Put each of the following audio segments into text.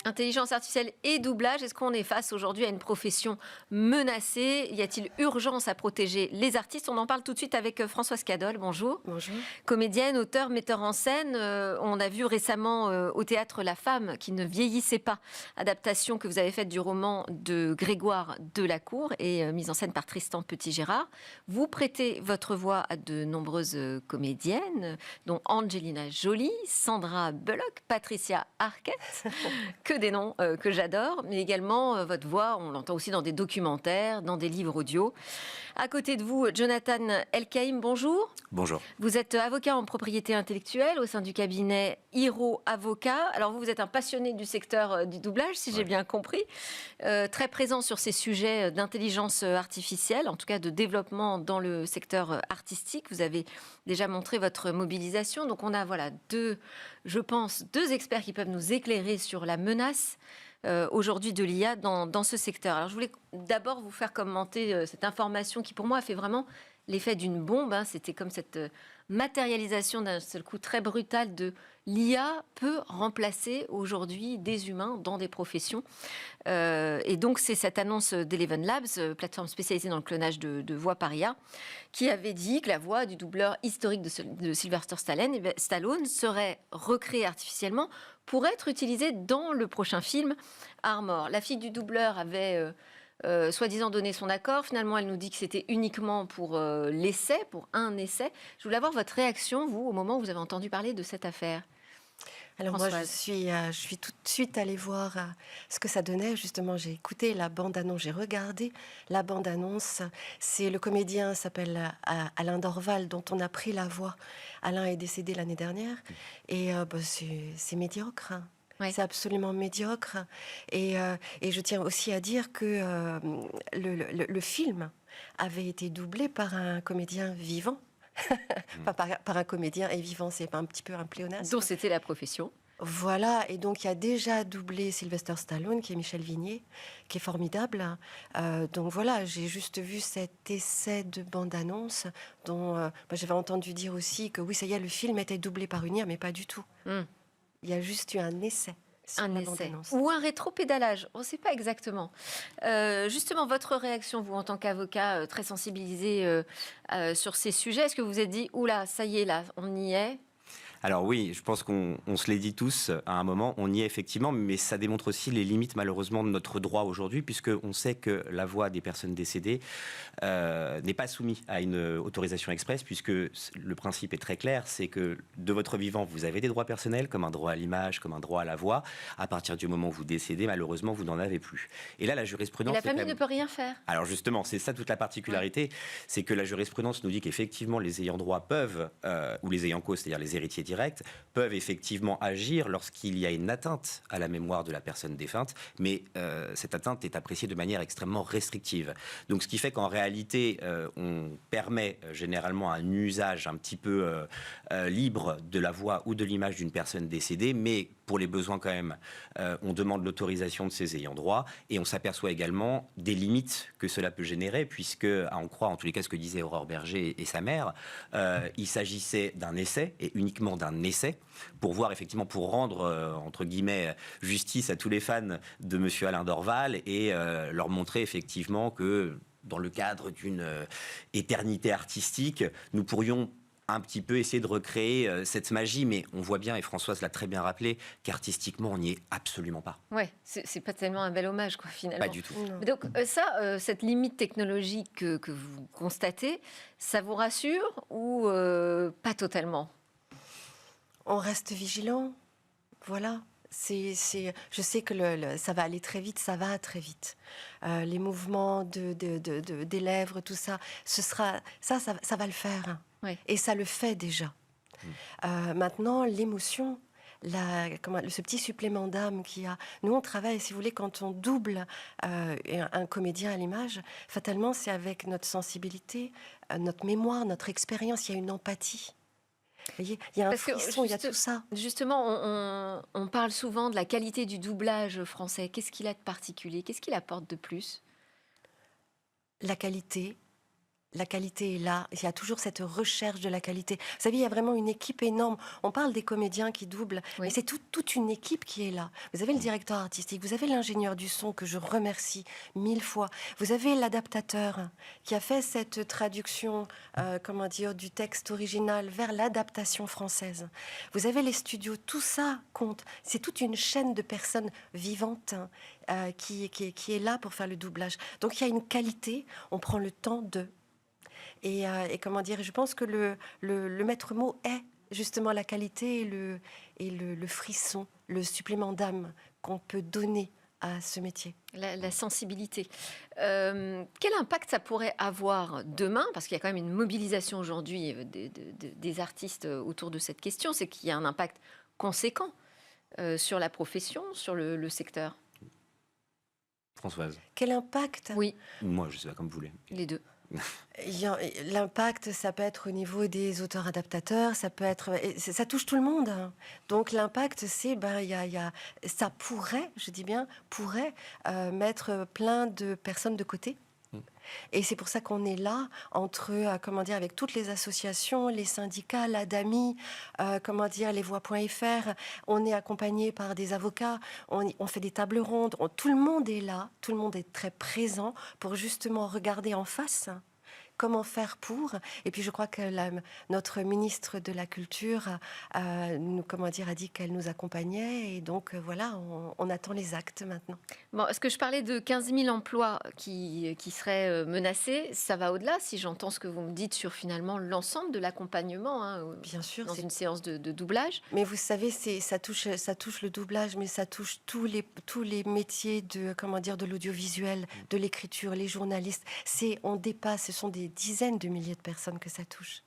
Intelligence artificielle et doublage, est-ce qu'on est face aujourd'hui à une profession menacée? Y a-t-il urgence à protéger les artistes? On en parle tout de suite avec Françoise Cadol, bonjour. Bonjour. Comédienne, auteure, metteur en scène. On a vu récemment au théâtre La Femme qui ne vieillissait pas, adaptation que vous avez faite du roman de Grégoire Delacour et mise en scène par Tristan Petit-Gérard. Vous prêtez votre voix à de nombreuses comédiennes, dont Angelina Jolie, Sandra Bullock, Patricia Arquette, que des noms que j'adore, mais également votre voix, on l'entend aussi dans des documentaires, dans des livres audio. À côté de vous, Jonathan Elkaïm, bonjour. Bonjour. Vous êtes avocat en propriété intellectuelle au sein du cabinet Hiro Avocat. Alors vous êtes un passionné du secteur du doublage, si j'ai bien compris. Très présent sur ces sujets d'intelligence artificielle, en tout cas de développement dans le secteur artistique. Vous avez déjà montré votre mobilisation. Donc on a deux experts qui peuvent nous éclairer sur la menace aujourd'hui de l'IA dans ce secteur. Alors je voulais d'abord vous faire commenter cette information qui pour moi a fait vraiment l'effet d'une bombe. C'était comme cette matérialisation d'un seul coup très brutal de l'IA peut remplacer aujourd'hui des humains dans des professions. Et donc c'est cette annonce d'Eleven Labs, plateforme spécialisée dans le clonage de voix par IA, qui avait dit que la voix du doubleur historique de Sylvester Stallone serait recréée artificiellement pour être utilisée dans le prochain film Armor. La fille du doubleur avait soi-disant donné son accord. Finalement, elle nous dit que c'était uniquement pour l'essai, pour un essai. Je voulais avoir votre réaction, vous, au moment où vous avez entendu parler de cette affaire. Alors moi, je suis tout de suite allée voir ce que ça donnait. Justement, j'ai écouté la bande-annonce, j'ai regardé la bande-annonce. C'est le comédien s'appelle Alain Dorval, dont on a pris la voix. Alain est décédé l'année dernière. Et c'est médiocre. Oui. C'est absolument médiocre. Et je tiens aussi à dire que le film avait été doublé par un comédien vivant. par un comédien et vivant, c'est pas un petit peu un pléonasme. Dont c'était la profession. Voilà, et donc il y a déjà doublé Sylvester Stallone, qui est Michel Vignier, qui est formidable. Donc voilà, j'ai juste vu cet essai de bande-annonce dont j'avais entendu dire aussi que oui, ça y est, le film était doublé par une IA, mais pas du tout. Il y a juste eu un essai. Un essai ou un rétropédalage, on ne sait pas exactement. Justement, votre réaction, vous, en tant qu'avocat très sensibilisé sur ces sujets, est-ce que vous vous êtes dit, oula, ça y est, là, on y est? Alors oui, je pense qu'on se l'est dit tous à un moment, on y est effectivement, mais ça démontre aussi les limites malheureusement de notre droit aujourd'hui, puisqu'on sait que la voix des personnes décédées n'est pas soumise à une autorisation express, puisque le principe est très clair, c'est que de votre vivant, vous avez des droits personnels, comme un droit à l'image, comme un droit à la voix. À partir du moment où vous décédez, malheureusement, vous n'en avez plus. Et là, la jurisprudence... Et la famille ne peut rien faire. Alors justement, c'est ça toute la particularité, c'est que la jurisprudence nous dit qu'effectivement, les ayants droit peuvent, ou les ayants cause, c'est-à-dire les héritiers directs, peuvent effectivement agir lorsqu'il y a une atteinte à la mémoire de la personne défunte, mais cette atteinte est appréciée de manière extrêmement restrictive. Donc ce qui fait qu'en réalité, on permet généralement un usage un petit peu libre de la voix ou de l'image d'une personne décédée, mais pour les besoins quand même, on demande l'autorisation de ses ayants droit, et on s'aperçoit également des limites que cela peut générer, puisque, à en croire en tous les cas ce que disait Aurore Berger et sa mère, il s'agissait d'un essai, et uniquement d'un essai, pour voir effectivement, pour rendre, entre guillemets, justice à tous les fans de Monsieur Alain Dorval, et leur montrer effectivement que, dans le cadre d'une éternité artistique, nous pourrions un petit peu essayer de recréer cette magie, mais on voit bien, et Françoise l'a très bien rappelé, qu'artistiquement, on n'y est absolument pas. Ouais, c'est pas tellement un bel hommage, quoi, finalement. Pas du tout. Mais donc cette limite technologique que vous constatez, ça vous rassure ou pas totalement? On reste vigilant, voilà. Je sais que ça va aller très vite, ça va très vite. Les mouvements des lèvres, tout ça, ça va le faire. Oui. Et ça le fait déjà. Maintenant, l'émotion, ce petit supplément d'âme qu'il y a. Nous, on travaille, si vous voulez, quand on double un comédien à l'image, fatalement, c'est avec notre sensibilité, notre mémoire, notre expérience, il y a une empathie. Vous voyez, il y a un frisson, il y a tout ça. Justement, on parle souvent de la qualité du doublage français. Qu'est-ce qu'il a de particulier? Qu'est-ce qu'il apporte de plus? La qualité, La qualité est là. Il y a toujours cette recherche de la qualité. Vous savez, il y a vraiment une équipe énorme. On parle des comédiens qui doublent, Oui. mais c'est toute une équipe qui est là. Vous avez le directeur artistique, vous avez l'ingénieur du son que je remercie 1000 fois. Vous avez l'adaptateur qui a fait cette traduction, du texte original vers l'adaptation française. Vous avez les studios, tout ça compte. C'est toute une chaîne de personnes vivantes qui est là pour faire le doublage. Donc il y a une qualité, on prend le temps de... Et je pense que le maître mot est justement la qualité et le frisson, le supplément d'âme qu'on peut donner à ce métier. La sensibilité. Quel impact ça pourrait avoir demain? Parce qu'il y a quand même une mobilisation aujourd'hui des artistes autour de cette question. C'est qu'il y a un impact conséquent sur la profession, sur le secteur. Françoise. Quel impact? Oui, Moi, je sais pas comme vous voulez. les deux. L'impact, ça peut être au niveau des auteurs-adaptateurs, ça peut être... Ça touche tout le monde. Donc l'impact, c'est... ça pourrait, je dis bien, mettre plein de personnes de côté. Et c'est pour ça qu'on est là, avec toutes les associations, les syndicats, l'ADAMI, les voix.fr. On est accompagné par des avocats, on fait des tables rondes. Tout le monde est là, tout le monde est très présent pour justement regarder en face comment faire pour. Et puis je crois que notre ministre de la Culture a dit qu'elle nous accompagnait. Et donc voilà, on attend les actes maintenant. Bon, est-ce que je parlais de 15 000 emplois qui seraient menacés? Ça va au-delà, si j'entends ce que vous me dites sur finalement l'ensemble de l'accompagnement, bien sûr, dans une séance de doublage. Mais vous savez, ça touche le doublage, mais ça touche tous les métiers de l'audiovisuel, de l'écriture, les journalistes. On dépasse, ce sont des dizaines de milliers de personnes que ça touche.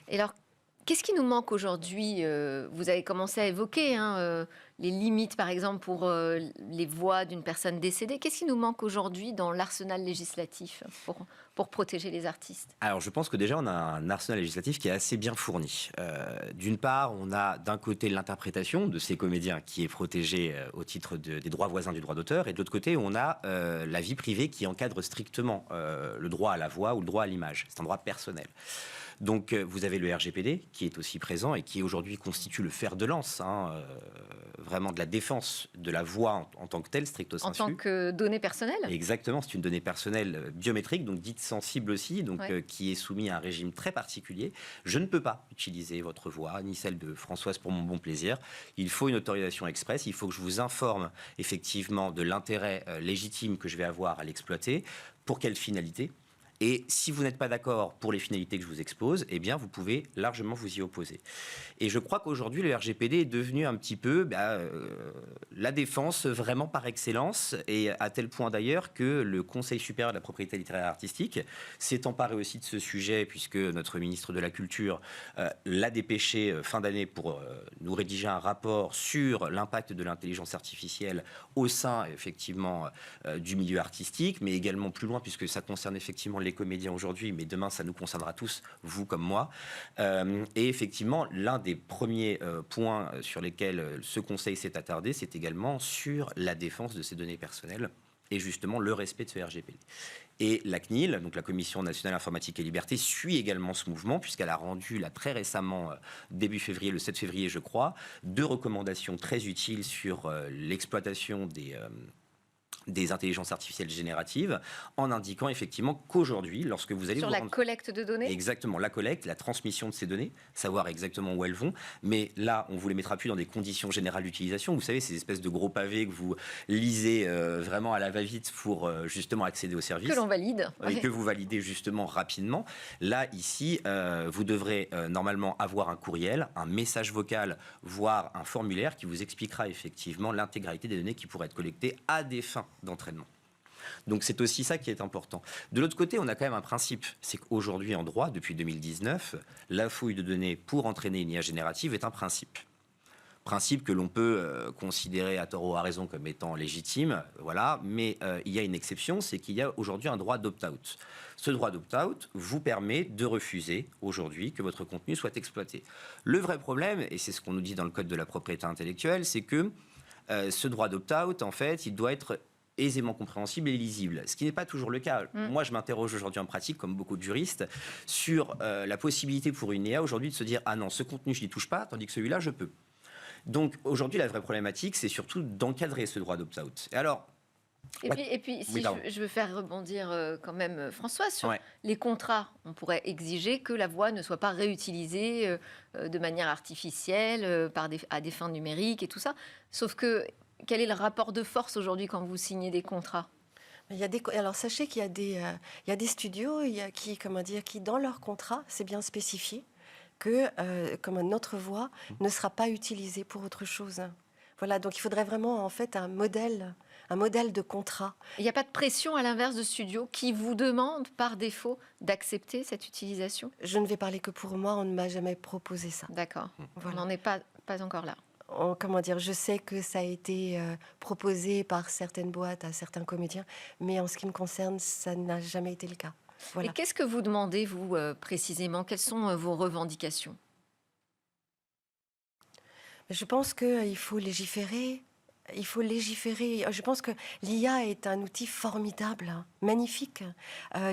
Et alors, qu'est-ce qui nous manque aujourd'hui? Vous avez commencé à évoquer les limites, par exemple, pour les voix d'une personne décédée. Qu'est-ce qui nous manque aujourd'hui dans l'arsenal législatif pour protéger les artistes? Alors, je pense que déjà, on a un arsenal législatif qui est assez bien fourni. D'une part, on a d'un côté l'interprétation de ces comédiens qui est protégée au titre des droits voisins du droit d'auteur, et de l'autre côté, on a la vie privée qui encadre strictement le droit à la voix ou le droit à l'image. C'est un droit personnel. Donc, vous avez le RGPD qui est aussi présent et qui aujourd'hui constitue le fer de lance, vraiment de la défense de la voix en tant que telle, stricto sensu. En tant que donnée personnelle? Exactement, c'est une donnée personnelle biométrique, donc dite sensible aussi, donc qui est soumise à un régime très particulier. Je ne peux pas utiliser votre voix, ni celle de Françoise pour mon bon plaisir. Il faut une autorisation express, il faut que je vous informe effectivement de l'intérêt légitime que je vais avoir à l'exploiter. Pour quelle finalité ? Et si vous n'êtes pas d'accord pour les finalités que je vous expose, eh bien, vous pouvez largement vous y opposer. Et je crois qu'aujourd'hui, le RGPD est devenu un petit peu la défense vraiment par excellence, et à tel point d'ailleurs que le Conseil supérieur de la propriété littéraire et artistique s'est emparé aussi de ce sujet, puisque notre ministre de la Culture l'a dépêché fin d'année pour nous rédiger un rapport sur l'impact de l'intelligence artificielle au sein, effectivement, du milieu artistique, mais également plus loin, puisque ça concerne effectivement les comédiens aujourd'hui, mais demain ça nous concernera tous, vous comme moi. Et effectivement, l'un des premiers points sur lesquels ce conseil s'est attardé, c'est également sur la défense de ces données personnelles et justement le respect de ce RGPD. Et la CNIL, donc la Commission nationale informatique et liberté, suit également ce mouvement, puisqu'elle a rendu là, très récemment, début février, le 7 février je crois, 2 recommandations très utiles sur l'exploitation des intelligences artificielles génératives, en indiquant effectivement qu'aujourd'hui, lorsque vous allez... Sur la collecte de données ? Exactement, la collecte, la transmission de ces données, savoir exactement où elles vont, mais là, on ne vous les mettra plus dans des conditions générales d'utilisation. Vous savez, ces espèces de gros pavés que vous lisez vraiment à la va-vite pour justement accéder aux services. Que l'on valide. Et que vous validez justement rapidement. Là, ici, vous devrez normalement avoir un courriel, un message vocal, voire un formulaire qui vous expliquera effectivement l'intégralité des données qui pourraient être collectées à des fins d'entraînement. Donc c'est aussi ça qui est important. De l'autre côté, on a quand même un principe, c'est qu'aujourd'hui en droit, depuis 2019, la fouille de données pour entraîner une IA générative est un principe. Principe que l'on peut considérer à tort ou à raison comme étant légitime, voilà, mais il y a une exception, c'est qu'il y a aujourd'hui un droit d'opt-out. Ce droit d'opt-out vous permet de refuser aujourd'hui que votre contenu soit exploité. Le vrai problème, et c'est ce qu'on nous dit dans le Code de la propriété intellectuelle, c'est que ce droit d'opt-out, en fait, il doit être aisément compréhensible et lisible, ce qui n'est pas toujours le cas. Moi, je m'interroge aujourd'hui en pratique, comme beaucoup de juristes, sur la possibilité pour une IA aujourd'hui de se dire « Ah non, ce contenu, je n'y touche pas, tandis que celui-là, je peux ». Donc, aujourd'hui, la vraie problématique, c'est surtout d'encadrer ce droit d'opt-out. Et alors... Et puis si je veux faire rebondir quand même François sur les contrats, on pourrait exiger que la voix ne soit pas réutilisée de manière artificielle à des fins numériques et tout ça. Sauf que quel est le rapport de force aujourd'hui quand vous signez des contrats ? Alors sachez qu'il y a des studios qui dans leur contrat, c'est bien spécifié que notre voix ne sera pas utilisée pour autre chose. Voilà, donc il faudrait vraiment en fait un modèle de contrat. Il n'y a pas de pression à l'inverse de studios qui vous demandent par défaut d'accepter cette utilisation ? Je ne vais parler que pour moi, on ne m'a jamais proposé ça. D'accord, voilà. On n'en est pas encore là. Je sais que ça a été proposé par certaines boîtes à certains comédiens, mais en ce qui me concerne, ça n'a jamais été le cas. Voilà. Et qu'est-ce que vous demandez, vous, précisément ? Quelles sont vos revendications ? Je pense qu'il faut légiférer. Je pense que l'IA est un outil formidable, magnifique,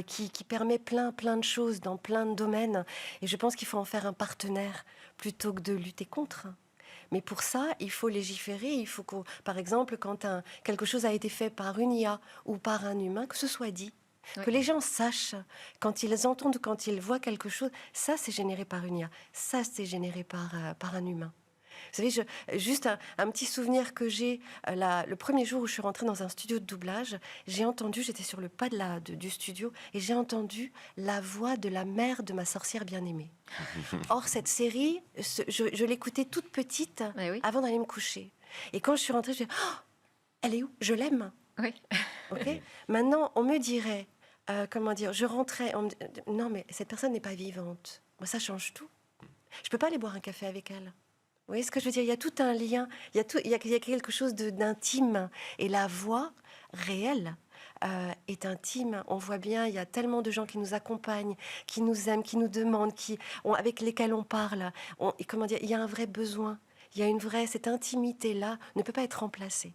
qui permet plein de choses dans plein de domaines. Et je pense qu'il faut en faire un partenaire plutôt que de lutter contre. Mais pour ça, il faut légiférer. Il faut par exemple, quand quelque chose a été fait par une IA ou par un humain, que ce soit dit. Oui. Que les gens sachent, quand ils entendent, quand ils voient quelque chose, ça c'est généré par une IA, ça c'est généré par un humain. Vous savez, juste un petit souvenir que j'ai, le premier jour où je suis rentrée dans un studio de doublage, j'étais sur le pas du studio, et j'ai entendu la voix de la mère de ma sorcière bien-aimée. Or, cette série, je l'écoutais toute petite, avant d'aller me coucher. Et quand je suis rentrée, je me dis, oh, elle est où ? Je l'aime. Oui. Okay. Maintenant, on me dirait, je rentrais, non mais cette personne n'est pas vivante. Moi, ça change tout. Je peux pas aller boire un café avec elle. Vous voyez ce que je veux dire ? Il y a tout un lien, il y a quelque chose d'intime. Et la voix réelle est intime. On voit bien, il y a tellement de gens qui nous accompagnent, qui nous aiment, qui nous demandent, avec lesquels on parle. Il y a un vrai besoin. Il y a cette intimité-là ne peut pas être remplacée.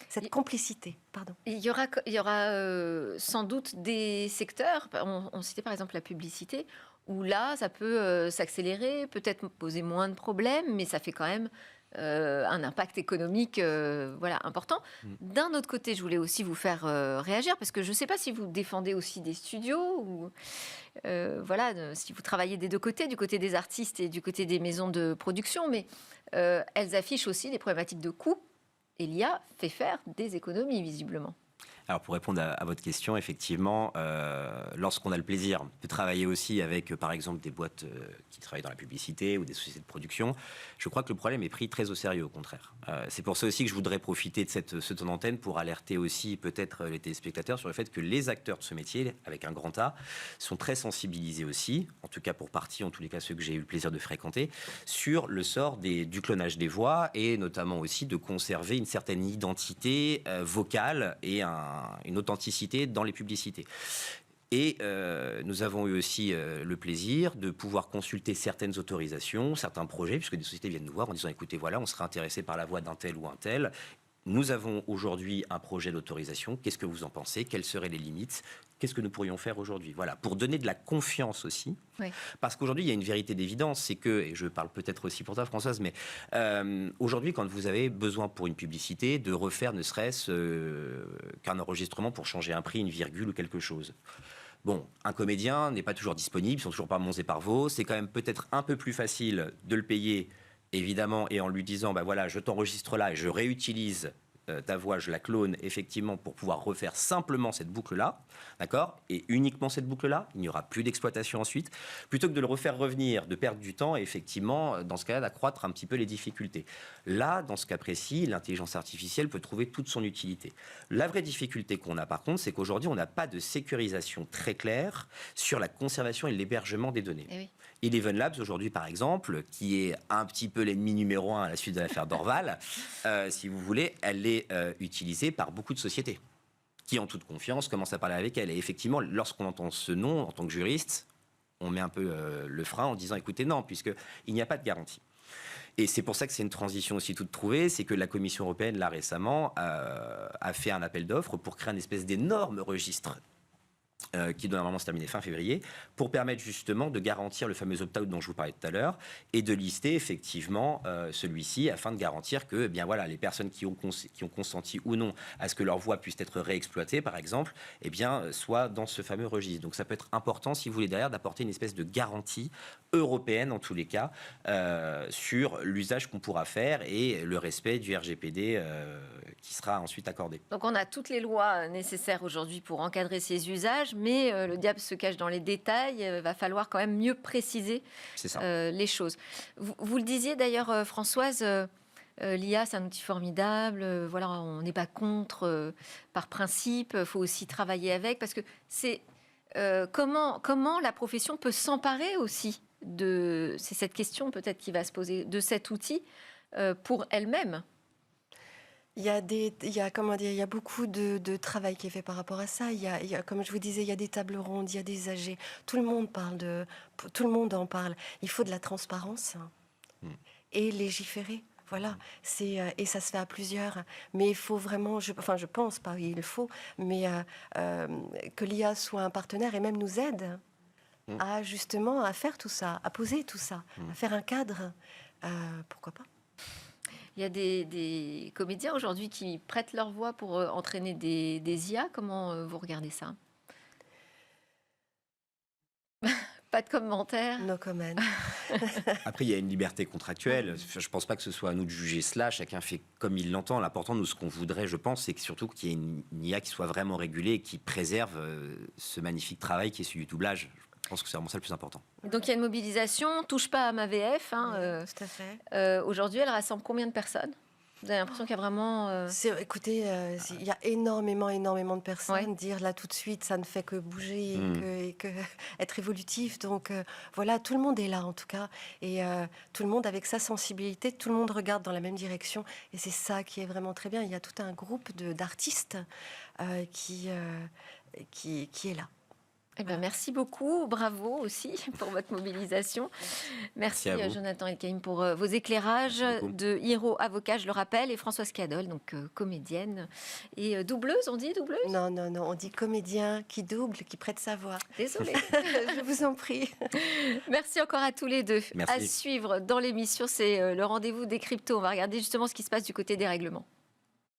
Cette complicité, pardon. Il y aura sans doute des secteurs, on citait par exemple la publicité, où là, ça peut s'accélérer, peut-être poser moins de problèmes, mais ça fait quand même un impact économique important. D'un autre côté, je voulais aussi vous faire réagir, parce que je ne sais pas si vous défendez aussi des studios, ou si vous travaillez des deux côtés, du côté des artistes et du côté des maisons de production, mais elles affichent aussi des problématiques de coûts, et l'IA fait faire des économies, visiblement. Alors pour répondre à votre question, effectivement, lorsqu'on a le plaisir de travailler aussi avec, par exemple, des boîtes qui travaillent dans la publicité ou des sociétés de production, je crois que le problème est pris très au sérieux, au contraire. C'est pour ça aussi que je voudrais profiter de ce temps d'antenne pour alerter aussi peut-être les téléspectateurs sur le fait que les acteurs de ce métier, avec un grand A, sont très sensibilisés aussi, en tout cas pour partie, en tous les cas ceux que j'ai eu le plaisir de fréquenter, sur le sort du clonage des voix et notamment aussi de conserver une certaine identité vocale et une authenticité dans les publicités. Et nous avons eu aussi le plaisir de pouvoir consulter certaines autorisations, certains projets, puisque des sociétés viennent nous voir en disant « Écoutez, voilà, on serait intéressé par la voix d'un tel ou un tel. Nous avons aujourd'hui un projet d'autorisation. Qu'est-ce que vous en pensez ? Quelles seraient les limites ? Qu'est-ce que nous pourrions faire aujourd'hui ?» Voilà, pour donner de la confiance aussi. Oui. Parce qu'aujourd'hui, il y a une vérité d'évidence, c'est que, et je parle peut-être aussi pour toi, Françoise, mais aujourd'hui, quand vous avez besoin pour une publicité de refaire ne serait-ce qu'un enregistrement pour changer un prix, une virgule ou quelque chose. Bon, un comédien n'est pas toujours disponible, ils sont toujours par Mons et par Vaux. C'est quand même peut-être un peu plus facile de le payer, évidemment, et en lui disant, bah voilà, je t'enregistre là et je réutilise ta voix, je la clone effectivement pour pouvoir refaire simplement cette boucle-là, d'accord ? Et uniquement cette boucle-là, il n'y aura plus d'exploitation ensuite, plutôt que de le refaire revenir, de perdre du temps et effectivement, dans ce cas-là, d'accroître un petit peu les difficultés. Là, dans ce cas précis, l'intelligence artificielle peut trouver toute son utilité. La vraie difficulté qu'on a par contre, c'est qu'aujourd'hui, on n'a pas de sécurisation très claire sur la conservation et l'hébergement des données. Eh oui. Eleven Labs, aujourd'hui, par exemple, qui est un petit peu l'ennemi numéro 1 à la suite de l'affaire Dorval, si vous voulez, elle est utilisée par beaucoup de sociétés qui, en toute confiance, commencent à parler avec elle. Et effectivement, lorsqu'on entend ce nom, en tant que juriste, on met un peu le frein en disant, écoutez, non, puisqu'il n'y a pas de garantie. Et c'est pour ça que c'est une transition aussi toute trouvée, c'est que la Commission européenne, là récemment, a fait un appel d'offres pour créer une espèce d'énorme registre qui doit normalement se terminer fin février, pour permettre justement de garantir le fameux opt-out dont je vous parlais tout à l'heure, et de lister effectivement celui-ci, afin de garantir que bien, voilà, les personnes qui ont consenti ou non à ce que leur voix puisse être réexploitée, par exemple, eh bien, soient dans ce fameux registre. Donc ça peut être important, si vous voulez, derrière, d'apporter une espèce de garantie européenne, en tous les cas, sur l'usage qu'on pourra faire et le respect du RGPD qui sera ensuite accordé. Donc on a toutes les lois nécessaires aujourd'hui pour encadrer ces usages, mais le diable se cache dans les détails. Va falloir quand même mieux préciser les choses. Vous le disiez d'ailleurs, Françoise, l'IA, c'est un outil formidable. Voilà, on n'est pas contre par principe. Il faut aussi travailler avec, parce que c'est comment la profession peut s'emparer aussi c'est cette question peut-être qui va se poser, de cet outil pour elle-même. Il y a beaucoup de travail qui est fait par rapport à ça. Il y a, comme je vous disais, il y a des tables rondes, il y a des AG. Tout le monde en parle. Il faut de la transparence et légiférer. Voilà, et ça se fait à plusieurs. Mais il faut vraiment, je pense pas, il faut, mais que l'IA soit un partenaire et même nous aide à justement à faire tout ça, à poser tout ça, à faire un cadre. Pourquoi pas? Il y a des comédiens aujourd'hui qui prêtent leur voix pour entraîner des IA. Comment vous regardez ça? Pas de commentaires. No comment. Après, il y a une liberté contractuelle. Je ne pense pas que ce soit à nous de juger cela. Chacun fait comme il l'entend. L'important, nous, ce qu'on voudrait, je pense, c'est que surtout qu'il y ait une IA qui soit vraiment régulée et qui préserve ce magnifique travail qui est celui du doublage. Je pense que c'est vraiment ça le plus important. Donc il y a une mobilisation. Touche pas à ma VF. Tout à fait. Aujourd'hui, elle rassemble combien de personnes? Vous avez l'impression qu'il y a vraiment... Écoutez, il y a énormément de personnes. Dire là tout de suite, ça ne fait que bouger et que être évolutif. Donc voilà, tout le monde est là en tout cas. Et tout le monde avec sa sensibilité, tout le monde regarde dans la même direction. Et c'est ça qui est vraiment très bien. Il y a tout un groupe d'artistes qui est là. Eh ben, merci beaucoup, bravo aussi pour votre mobilisation. Merci Jonathan Elkaïm pour vos éclairages de Hiro Avocat, je le rappelle, et Françoise Cadol, donc comédienne et doubleuse, on dit doubleuse? Non, on dit comédien qui double, qui prête sa voix. Désolée. Je vous en prie. Merci encore à tous les deux. Merci. À suivre dans l'émission, c'est le rendez-vous des cryptos. On va regarder justement ce qui se passe du côté des règlements.